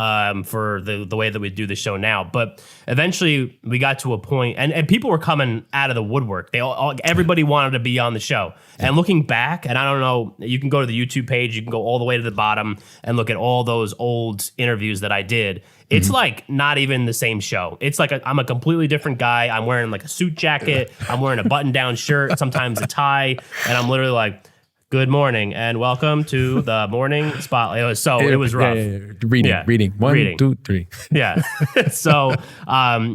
[SPEAKER 2] for the way that we do the show now. But eventually, we got to a point, and people were coming out of the woodwork. Everybody wanted to be on the show. And looking back, and I don't know, you can go to the YouTube page, you can go all the way to the bottom and look at all those old interviews that I did. It's like not even the same show. It's like I'm a completely different guy. I'm wearing like a suit jacket. I'm wearing a button-down shirt, sometimes a tie, and I'm literally like, "Good morning and welcome to the morning spotlight." It was rough.
[SPEAKER 3] Reading. One, 2, 3.
[SPEAKER 2] Yeah. So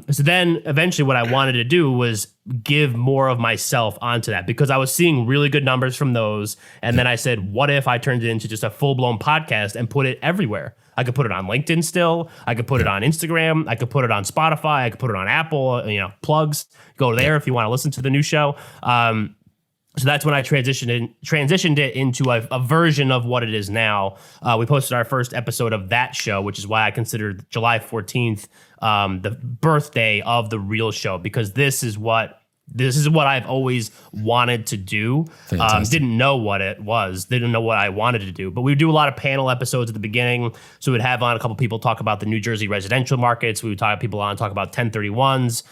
[SPEAKER 2] then eventually what I wanted to do was give more of myself onto that because I was seeing really good numbers from those. And then I said, what if I turned it into just a full-blown podcast and put it everywhere? I could put it on LinkedIn still. I could put it on Instagram. I could put it on Spotify. I could put it on Apple, plugs. Go there if you want to listen to the new show. So that's when I transitioned it into a version of what it is now. We posted our first episode of that show, which is why I considered July 14th the birthday of the real show, because this is what I've always wanted to do. Didn't know what it was. Didn't know what I wanted to do. But we would do a lot of panel episodes at the beginning. So we'd have on a couple people talk about the New Jersey residential markets. We would talk about 1031s,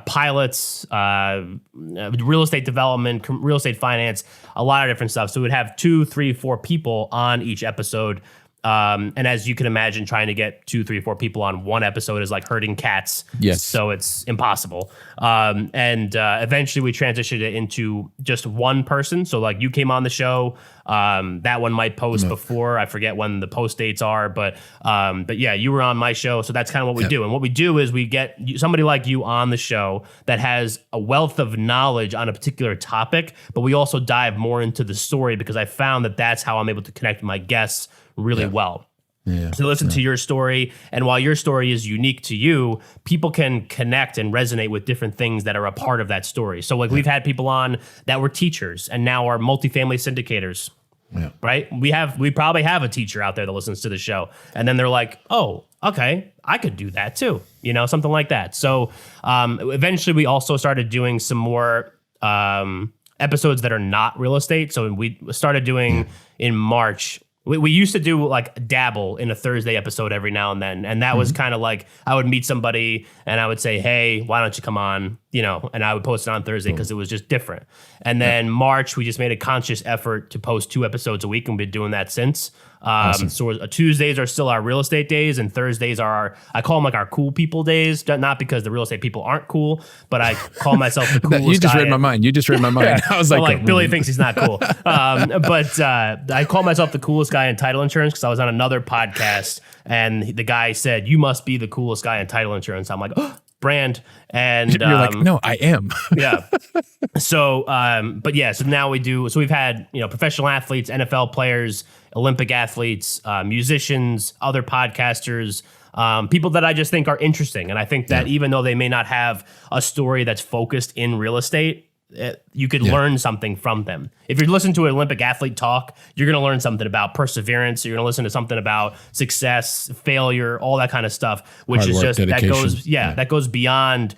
[SPEAKER 2] pilots, real estate development, real estate finance, a lot of different stuff. So we'd have 2, 3, 4 people on each episode. And as you can imagine, trying to get 2, 3, 4 people on one episode is like herding cats.
[SPEAKER 3] Yes.
[SPEAKER 2] So it's impossible. And eventually we transitioned it into just one person. So like you came on the show, that one might post before. I forget when the post dates are, but yeah, you were on my show. So that's kind of what we do. And what we do is we get somebody like you on the show that has a wealth of knowledge on a particular topic, but we also dive more into the story because I found that that's how I'm able to connect with my guests really well. Yeah. So listen to your story. And while your story is unique to you, people can connect and resonate with different things that are a part of that story. So like we've had people on that were teachers and now are multifamily syndicators. Yeah. Right. We probably have a teacher out there that listens to the show. And then they're like, oh, okay, I could do that too. Something like that. So eventually we also started doing some more episodes that are not real estate. So we started doing in March. We used to do like dabble in a Thursday episode every now and then. And that was kind of like I would meet somebody and I would say, hey, why don't you come on? And I would post it on Thursday because it was just different. And then March, we just made a conscious effort to post 2 episodes a week. And we've been doing that since. Awesome. So Tuesdays are still our real estate days, and Thursdays are I call them like our cool people days. Not because the real estate people aren't cool, but I call myself the coolest.
[SPEAKER 3] You just read my mind. I was like
[SPEAKER 2] Billy thinks he's not cool. But I call myself the coolest guy in title insurance because I was on another podcast, and the guy said, "You must be the coolest guy in title insurance." I'm like, oh, brand. And
[SPEAKER 3] you're like, no, I am.
[SPEAKER 2] Yeah. So, but yeah, so now so we've had, professional athletes, NFL players, Olympic athletes, musicians, other podcasters, people that I just think are interesting. And I think that even though they may not have a story that's focused in real estate, you could learn something from them. If you listen to an Olympic athlete talk, you're going to learn something about perseverance. You're going to listen to something about success, failure, all that kind of stuff, which is just dedication. That goes beyond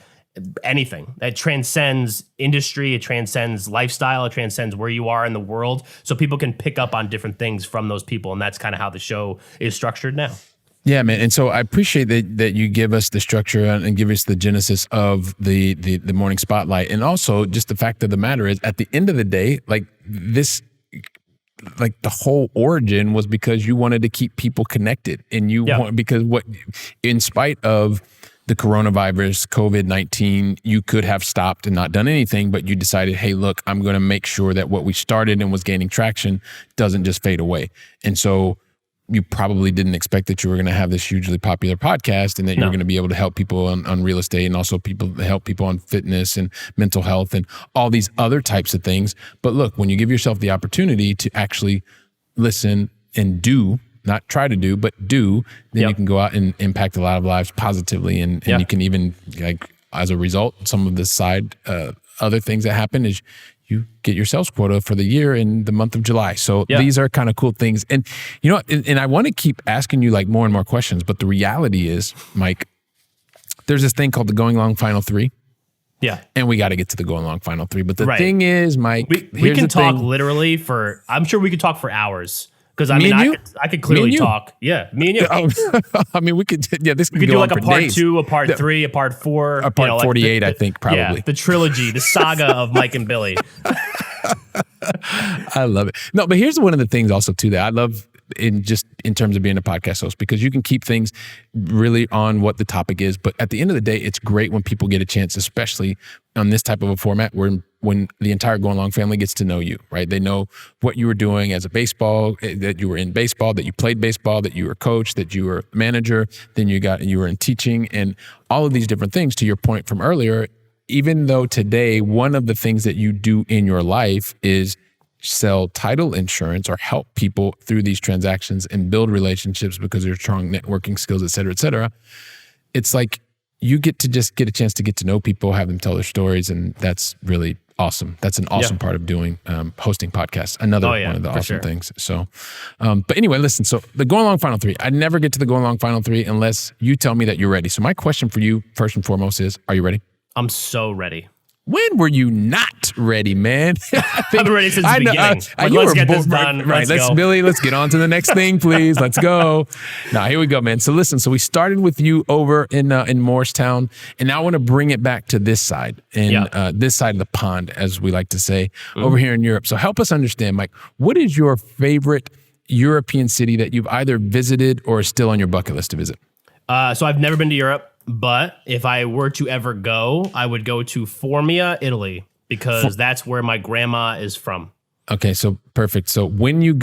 [SPEAKER 2] anything. That transcends industry. It transcends lifestyle. It transcends where you are in the world. So people can pick up on different things from those people. And that's kind of how the show is structured now.
[SPEAKER 3] Yeah, man. And so I appreciate that you give us the structure and give us the genesis of the morning spotlight. And also just the fact of the matter is at the end of the day, like the whole origin was because you wanted to keep people connected and in spite of the coronavirus, COVID-19, you could have stopped and not done anything, but you decided, hey, look, I'm going to make sure that what we started and was gaining traction doesn't just fade away. And so you probably didn't expect that you were going to have this hugely popular podcast and that you were going to be able to help people on real estate and also help people on fitness and mental health and all these other types of things. But look, when you give yourself the opportunity to actually listen and do, not try to do, but do, then you can go out and impact a lot of lives positively. And you can even, like, as a result, some of the side other things that happen is you get your sales quota for the year in the month of July. So these are kind of cool things. And, and I want to keep asking you like more and more questions, but the reality is, Mike, there's this thing called the Going Long Final 3.
[SPEAKER 2] Yeah.
[SPEAKER 3] And we got to get to the going long final three. But the
[SPEAKER 2] Right.
[SPEAKER 3] thing is, Mike,
[SPEAKER 2] We
[SPEAKER 3] here's
[SPEAKER 2] can
[SPEAKER 3] the
[SPEAKER 2] talk
[SPEAKER 3] thing.
[SPEAKER 2] literally I'm sure we could talk for hours. Because
[SPEAKER 3] Me and you?
[SPEAKER 2] I could
[SPEAKER 3] Me
[SPEAKER 2] clearly
[SPEAKER 3] and you?
[SPEAKER 2] talk. Yeah, me and you.
[SPEAKER 3] I mean, we could, this
[SPEAKER 2] We
[SPEAKER 3] could
[SPEAKER 2] could
[SPEAKER 3] go
[SPEAKER 2] do
[SPEAKER 3] on
[SPEAKER 2] like a
[SPEAKER 3] for
[SPEAKER 2] part
[SPEAKER 3] days.
[SPEAKER 2] 2, a part 3, a part 4.
[SPEAKER 3] A part 48, I think, probably.
[SPEAKER 2] Yeah, the trilogy, the saga of Mike and Billy.
[SPEAKER 3] I love it. No, but here's one of the things also too that I love in terms of being a podcast host, because you can keep things really on what the topic is. But at the end of the day, it's great when people get a chance, especially on this type of a format when the entire Going Long family gets to know you, right? They know what you were doing as a baseball, that you were in baseball, that you played baseball, that you were coach, that you were manager, then you were in teaching, and all of these different things. To your point from earlier, even though today, one of the things that you do in your life is sell title insurance or help people through these transactions and build relationships because of your strong networking skills, et cetera, it's like you get to just get a chance to get to know people, have them tell their stories, and that's really awesome. That's an awesome part of doing hosting podcasts. Another one of the awesome things. So, but anyway, listen. So the Going Long final three. I never get to the Going Long final three unless you tell me that you're ready. So my question for you, first and foremost, is: are you ready?
[SPEAKER 2] I'm so ready.
[SPEAKER 3] When were you not ready, man?
[SPEAKER 2] I've been ready since the beginning. Let's get this done.
[SPEAKER 3] Right.
[SPEAKER 2] Let's go.
[SPEAKER 3] Billy, let's get on to the next thing, please. Let's go. Now, here we go, man. So listen, we started with you over in Morristown, and now I want to bring it back to this side, this side of the pond, as we like to say, over here in Europe. So help us understand, Mike, what is your favorite European city that you've either visited or is still on your bucket list to visit?
[SPEAKER 2] So I've never been to Europe. But if I were to ever go, I would go to Formia, Italy, because that's where my grandma is from.
[SPEAKER 3] Okay, so perfect. So when you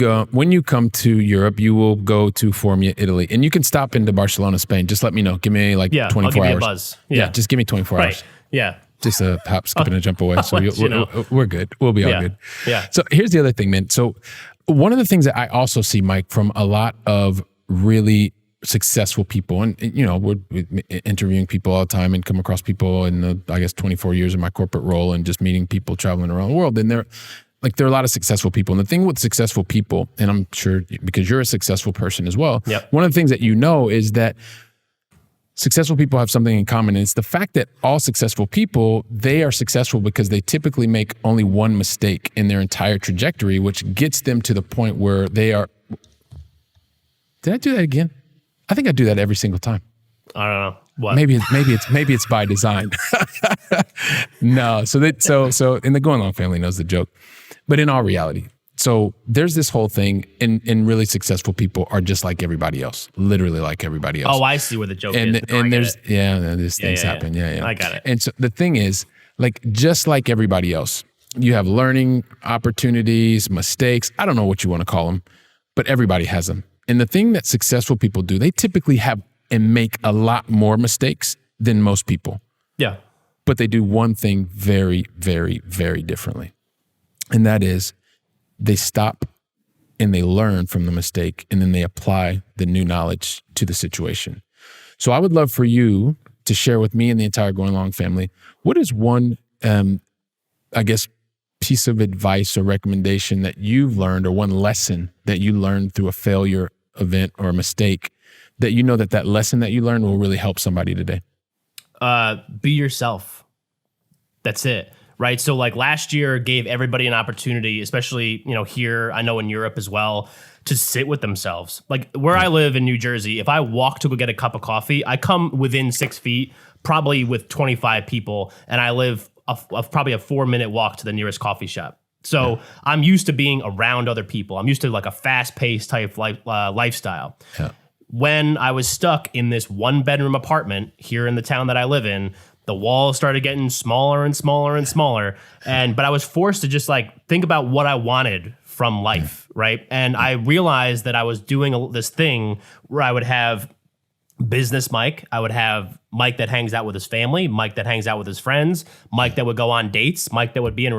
[SPEAKER 3] come to Europe, you will go to Formia, Italy, and you can stop into Barcelona, Spain. Just let me know. Give me 24
[SPEAKER 2] I'll give
[SPEAKER 3] hours.
[SPEAKER 2] you a buzz.
[SPEAKER 3] Yeah, just give me 24 hours.
[SPEAKER 2] Yeah.
[SPEAKER 3] Just a hop, skip, and a jump away. So we're good. We'll be all good.
[SPEAKER 2] Yeah.
[SPEAKER 3] So here's the other thing, man. So one of the things that I also see, Mike, from a lot of really successful people, and we're interviewing people all the time and come across people in the 24 years of my corporate role and just meeting people traveling around the world, and there are a lot of successful people. And the thing with successful people, and I'm sure because you're a successful person as well, one of the things that is that successful people have something in common, and it's the fact that all successful people, they are successful because they typically make only one mistake in their entire trajectory, which gets them to the point where they are. Did I do that again? I think I do that every single time.
[SPEAKER 2] I don't know what.
[SPEAKER 3] Maybe it's by design. No, so in the Going Long family knows the joke, but in all reality, so there's this whole thing, and really successful people are just like everybody else, literally like everybody else.
[SPEAKER 2] Oh, I see where the joke
[SPEAKER 3] is. And there's these things
[SPEAKER 2] yeah,
[SPEAKER 3] happen.
[SPEAKER 2] Yeah, I got it.
[SPEAKER 3] And so the thing is, just like everybody else, you have learning opportunities, mistakes. I don't know what you want to call them, but everybody has them. And the thing that successful people do, they typically have and make a lot more mistakes than most people.
[SPEAKER 2] Yeah.
[SPEAKER 3] But they do one thing very, very, very differently. And that is they stop and they learn from the mistake, and then they apply the new knowledge to the situation. So I would love for you to share with me and the entire Going Long family, what is one, piece of advice or recommendation that you've learned, or one lesson that you learned through a failure event or a mistake that that lesson that you learned will really help somebody today?
[SPEAKER 2] Be yourself. That's it. Right. So last year gave everybody an opportunity, especially, here, I know in Europe as well, to sit with themselves. Where I live in New Jersey, if I walk to go get a cup of coffee, I come within 6 feet, probably with 25 people, and I live probably a 4-minute walk to the nearest coffee shop. So I'm used to being around other people. I'm used to a fast-paced type lifestyle. Yeah. When I was stuck in this 1-bedroom apartment here in the town that I live in, the walls started getting smaller and smaller and smaller. But I was forced to just think about what I wanted from life, right? And I realized that I was doing this thing where I would have business Mike, I would have Mike that hangs out with his family, Mike that hangs out with his friends, Mike that would go on dates, Mike that would be in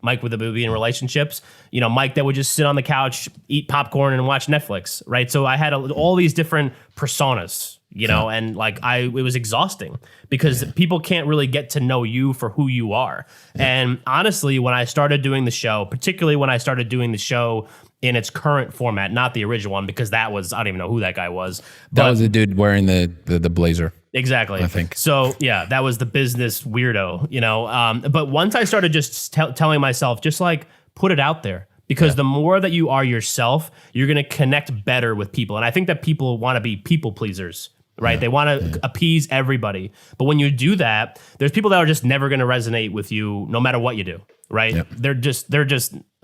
[SPEAKER 2] Mike would be in relationships, Mike that would just sit on the couch, eat popcorn and watch Netflix, right? So I had all these different personas, and it was exhausting because people can't really get to know you for who you are. And honestly, when I started doing the show, particularly when I started doing the show in its current format, not the original one, because that was, I don't even know who that guy was.
[SPEAKER 3] That was the dude wearing the blazer.
[SPEAKER 2] Exactly.
[SPEAKER 3] I think.
[SPEAKER 2] So yeah, that was the business weirdo, but once I started just telling myself, just like put it out there, because the more that you are yourself, you're going to connect better with people. And I think that people want to be people pleasers, right? Yeah. They want to appease everybody. But when you do that, there's people that are just never going to resonate with you no matter what you do, right? Yep.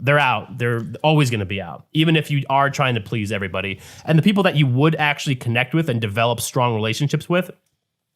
[SPEAKER 2] They're out. They're always going to be out, even if you are trying to please everybody. And the people that you would actually connect with and develop strong relationships with,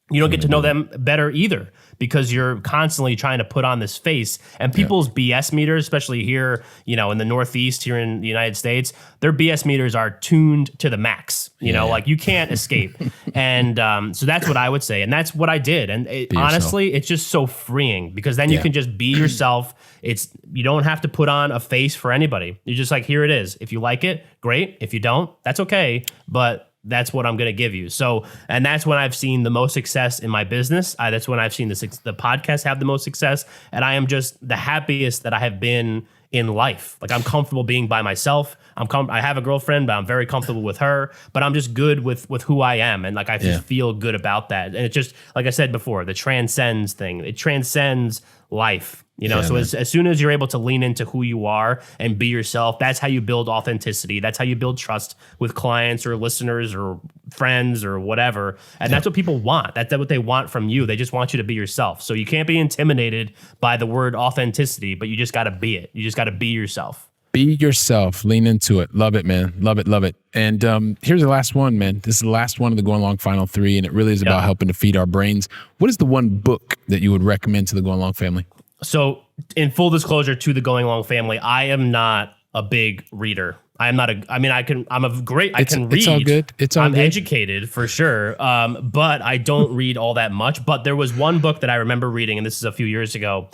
[SPEAKER 2] you don't get to know them better either, because you're constantly trying to put on this face. And people's BS meters, especially here, in the Northeast, here in the United States, their BS meters are tuned to the max. Like you can't escape. And so that's what I would say. And that's what I did. And honestly, it's just so freeing, because then you can just be yourself. You don't have to put on a face for anybody. You're just like, here it is. If you like it, great. If you don't, that's okay. But that's what I'm going to give you. So, and that's when I've seen the most success in my business. That's when I've seen the podcast have the most success. And I am just the happiest that I have been in life. Like, I'm comfortable being by myself. I have a girlfriend, but I'm very comfortable with her, but I'm just good with who I am. And like, I just feel good about that. And it just, like I said before, the transcends thing, it transcends life. So as soon as you're able to lean into who you are and be yourself, that's how you build authenticity. That's how you build trust with clients or listeners or friends or whatever. And that's what people want. That's what they want from you. They just want you to be yourself. So you can't be intimidated by the word authenticity, but you just got to be it. You just got to be yourself.
[SPEAKER 3] Be yourself. Lean into it. Love it, man. Love it. Love it. And here's the last one, man. This is the last one of the Going Long Final 3, and it really is about helping to feed our brains. What is the one book that you would recommend to the Going Long family?
[SPEAKER 2] So in full disclosure to the Going Long family, I am not a big reader. I can read.
[SPEAKER 3] It's all good.
[SPEAKER 2] I'm educated for sure. But I don't read all that much. But there was one book that I remember reading, and this is a few years ago,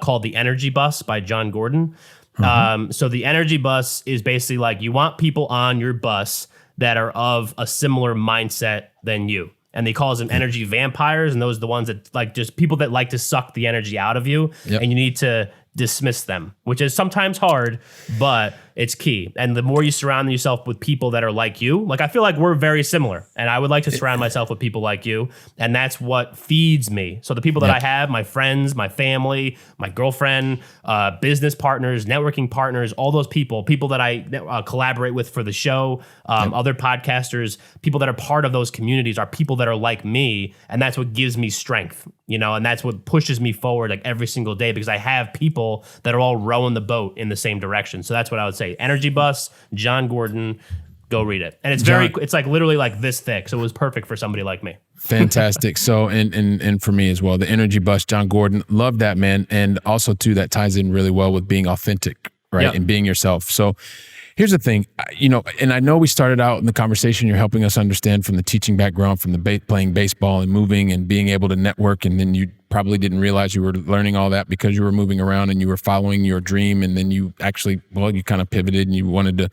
[SPEAKER 2] called The Energy Bus by John Gordon. So the Energy Bus is basically like, you want people on your bus that are of a similar mindset than you. And they call them energy vampires. And those are the ones that like just people that like to suck the energy out of you. Yep. And you need to dismiss them, which is sometimes hard, but it's key. And the more you surround yourself with people that are like you, like I feel like we're very similar, and I would like to surround myself with people like you, and that's what feeds me. So the people that I have, my friends, my family, my girlfriend, business partners, networking partners, all those people that I collaborate with for the show, other podcasters, people that are part of those communities are people that are like me, and that's what gives me strength, and that's what pushes me forward like every single day, because I have people that are all rowing the boat in the same direction. So that's what I would say. Energy Bus, John Gordon, go read it. And it's like literally like this thick. So it was perfect for somebody like me.
[SPEAKER 3] Fantastic. So, and for me as well, the Energy Bus, John Gordon, love that, man. And also too, that ties in really well with being authentic, right? Yep. And being yourself. So here's the thing, and I know we started out in the conversation, you're helping us understand from the teaching background, from the playing baseball and moving and being able to network. And then you probably didn't realize you were learning all that because you were moving around and you were following your dream. And then you actually, you kind of pivoted and you wanted to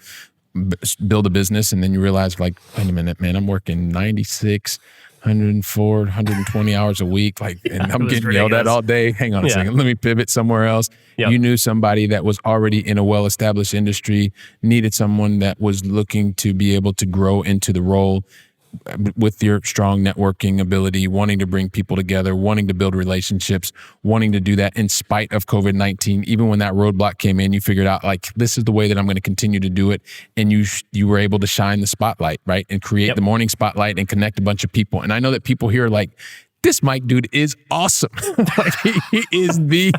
[SPEAKER 3] build a business. And then you realized, like, wait a minute, man, I'm working 96, 104, 120 hours a week. And I'm getting yelled at all day. Hang on a second. Let me pivot somewhere else. Yep. You knew somebody that was already in a well-established industry, needed someone that was looking to be able to grow into the role with your strong networking ability, wanting to bring people together, wanting to build relationships, wanting to do that in spite of COVID-19. Even when that roadblock came in, you figured out, like, this is the way that I'm going to continue to do it. And you were able to shine the spotlight, right? And create the morning spotlight and connect a bunch of people. And I know that people here are like, this Mike dude is awesome. Like, he is the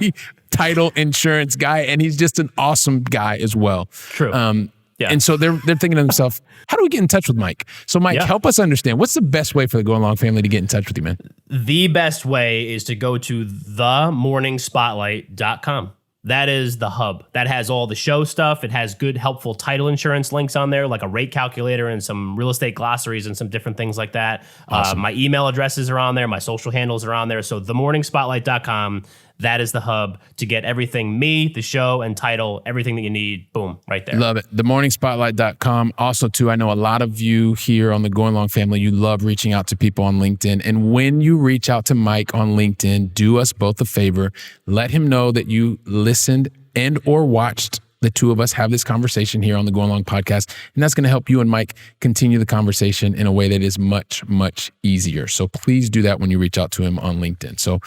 [SPEAKER 3] title insurance guy, and he's just an awesome guy as well.
[SPEAKER 2] True.
[SPEAKER 3] And so they're thinking to themselves, how do we get in touch with Mike? So Mike, help us understand, what's the best way for the Going Long family to get in touch with you, man?
[SPEAKER 2] The best way is to go to themorningspotlight.com. That is the hub. That has all the show stuff. It has good, helpful title insurance links on there, like a rate calculator and some real estate glossaries and some different things like that. Awesome. My email addresses are on there. My social handles are on there. So themorningspotlight.com. That is the hub to get everything, me, the show, and title, everything that you need. Boom, right there.
[SPEAKER 3] Love it. Themorningspotlight.com. Also, too, I know a lot of you here on the Going Long family, you love reaching out to people on LinkedIn. And when you reach out to Mike on LinkedIn, do us both a favor. Let him know that you listened and or watched the two of us have this conversation here on the Go Along podcast, and that's going to help you and Mike continue the conversation in a way that is much, much easier. So please do that when you reach out to him on LinkedIn. So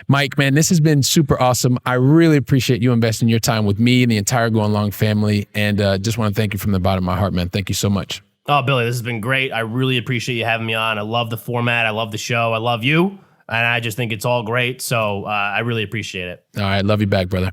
[SPEAKER 3] Mike, man, this has been super awesome. I really appreciate you investing your time with me and the entire Go Along family, and just want to thank you from the bottom of my heart, man. Thank you so much.
[SPEAKER 2] Oh, Billy, this has been great. I really appreciate you having me on. I love the format. I love the show. I love you. And I just think it's all great. So I really appreciate it. All
[SPEAKER 3] right. Love you back, brother.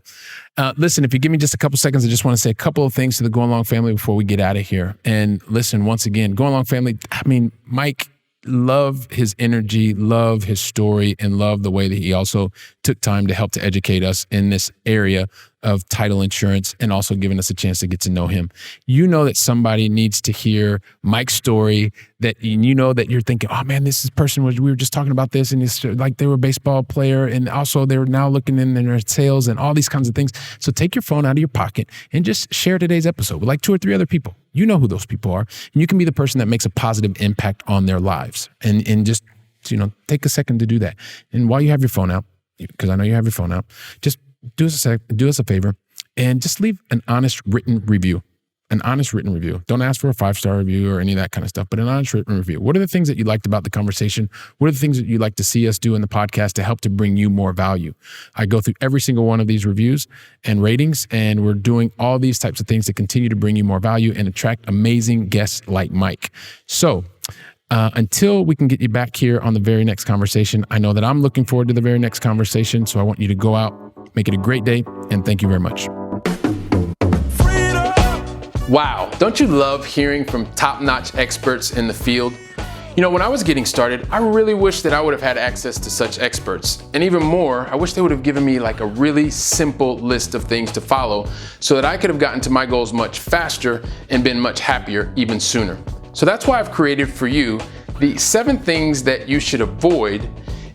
[SPEAKER 3] Listen, if you give me just a couple seconds, I just want to say a couple of things to the Go Along family before we get out of here. And listen, once again, Go Along family, I mean, Mike, love his energy, love his story, and love the way that he also took time to help to educate us in this area of title insurance and also giving us a chance to get to know him. You know that somebody needs to hear Mike's story, that you know that you're thinking, oh man, this person we were just talking about this, and it's like they were a baseball player, and also they were now looking in their sales and all these kinds of things. So take your phone out of your pocket and just share today's episode with like 2 or 3 other people. You know who those people are, and you can be the person that makes a positive impact on their lives. And just, take a second to do that. And while you have your phone out, because I know you have your phone out, just do us a favor and just leave an honest written review. An honest written review. Don't ask for a 5-star review or any of that kind of stuff, but an honest written review. What are the things that you liked about the conversation? What are the things that you'd like to see us do in the podcast to help to bring you more value? I go through every single one of these reviews and ratings, and we're doing all these types of things to continue to bring you more value and attract amazing guests like Mike. So until we can get you back here on the very next conversation, I know that I'm looking forward to the very next conversation. So I want you to go out, make it a great day, and thank you very much.
[SPEAKER 1] Wow, don't you love hearing from top-notch experts in the field? When I was getting started, I really wish that I would have had access to such experts. And even more, I wish they would have given me like a really simple list of things to follow so that I could have gotten to my goals much faster and been much happier even sooner. So that's why I've created for you the 7 things that you should avoid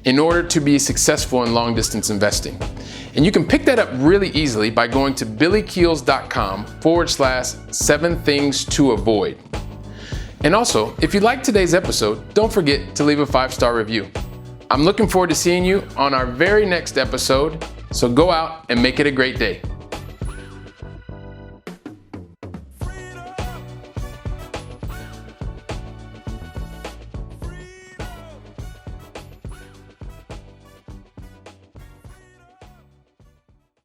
[SPEAKER 1] in order to be successful in long-distance investing. And you can pick that up really easily by going to billykeels.com/7 things to avoid. And also, if you liked today's episode, don't forget to leave a 5-star review. I'm looking forward to seeing you on our very next episode, so go out and make it a great day.